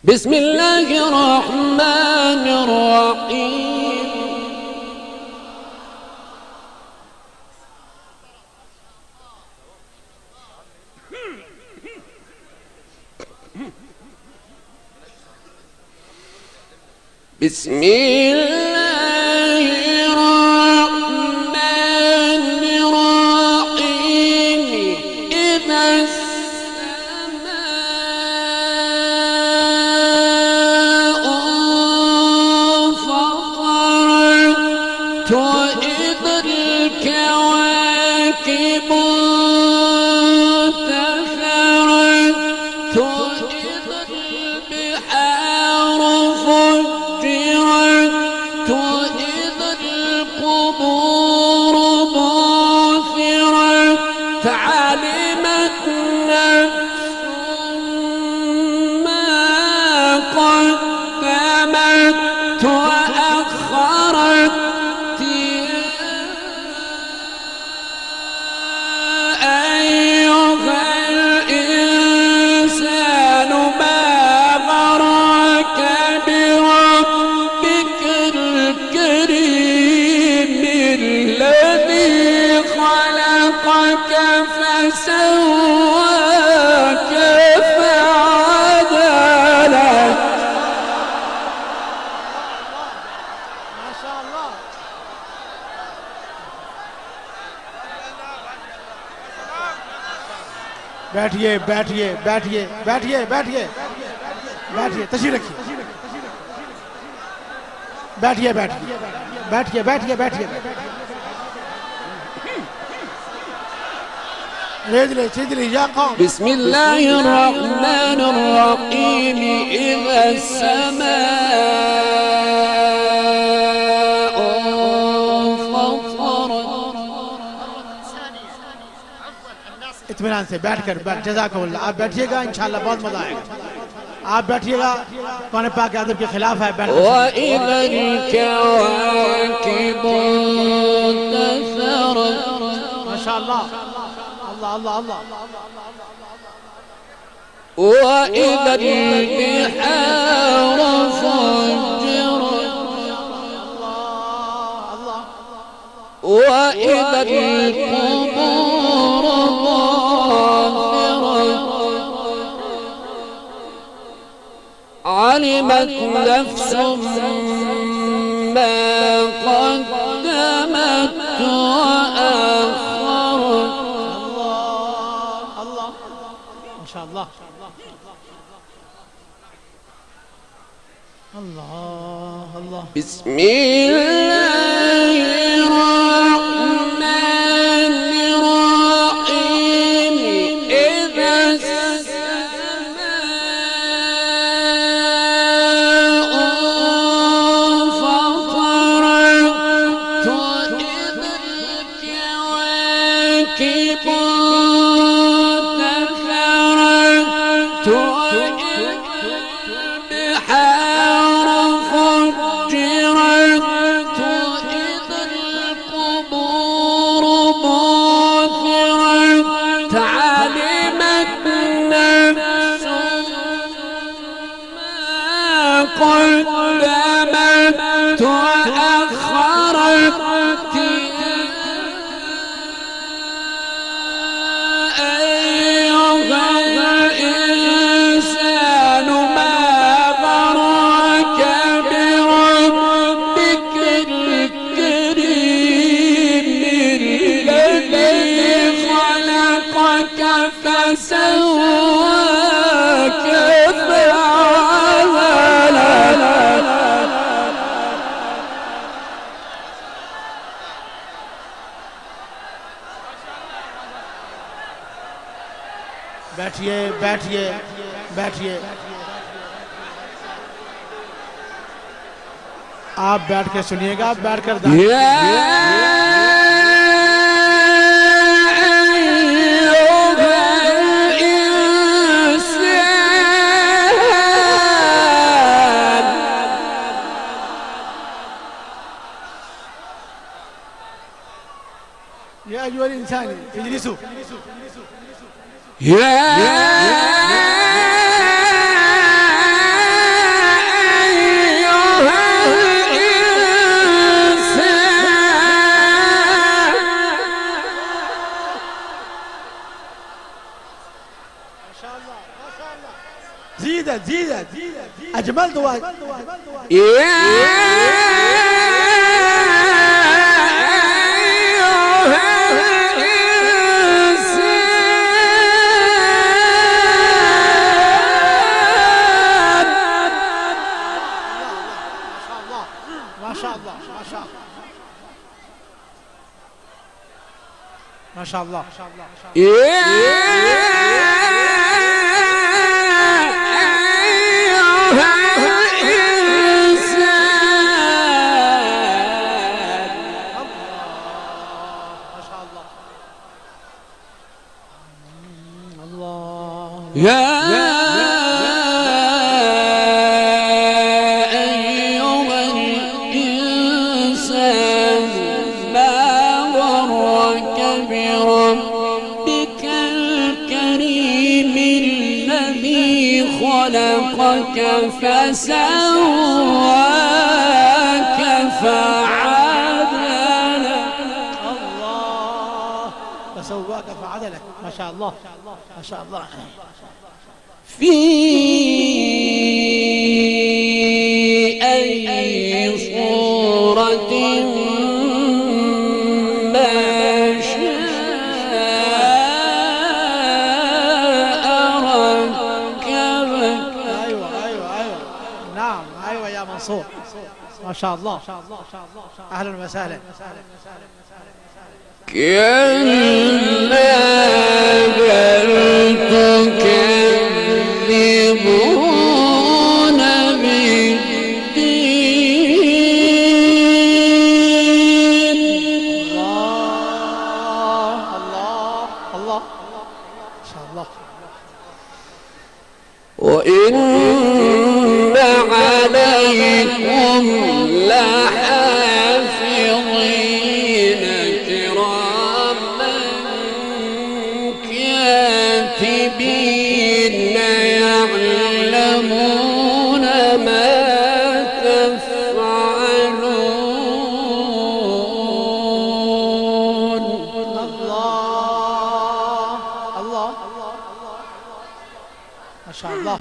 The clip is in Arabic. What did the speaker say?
بسم الله الرحمن الرحيم. بسم الله الرحمن الرحيم. إذا السماء انفطرت وإذا الكواكب انتثرت وإذا البحار فجرت وإذا القبور بعثرت علمت نفس ما قدمت وأخرت أيها الإنسان ما غرك بربك الكريم الذي خلقك فسواك فعدلك. ما شاء الله. बैठिए बैठिए बैठिए बैठिए बैठिए बैठिए तशरीफ रखिए बैठिए बैठिए बैठिए बैठिए बैठिए رجلي تجري يا قوم. بسم الله الرحمن الرحيم. إذا السماء انفطرت. इत्मीनान से बैठकर जज़ाकल्लाह. आप बैठिएगा, इंशाअल्लाह बहुत मजा आएगा. आप बैठिएगा, कुरान पाक के अदब के खिलाफ है. وإذا الكواكب انتثرت. माशाअल्लाह. अल्लाह अल्लाह अल्लाह. وإذا البحار فجرت. وإذا القبور بعثرت. علمت نفس ما قدمت وأخرت. الله ان شاء الله. الله الله. بسم الله الرحمن الرحيم. إذا السماء انفطرت وإذا الكواكب انتثرت وإذا البحار فجرت وإذا القبور بعثرت علمت نفس ما قدمت وأخرت. أيها الإنسان ما غرك بربك الكريم الذي خلقك فسواك فعدلك. बैठिए बैठिए बैठिए. आप बैठ के सुनिएगा, बैठ कर يا أيها الإنسان اجلسوا. يا زيدت زيدت أجملت ما شاء الله ما شاء الله ما شاء الله يا أيها الإنسان ما غرك بربك الكريم الذي خلقك فسواك فعدلك الله فسواك فعدلك ما شاء الله ما شاء الله في أي صورة ما شاء ركبك. أيوة نعم أيوة يا منصور ما شاء الله أهلا وسهلا. كلا بل تكذبون بالدين. الله ما شاء الله. وإن عليكم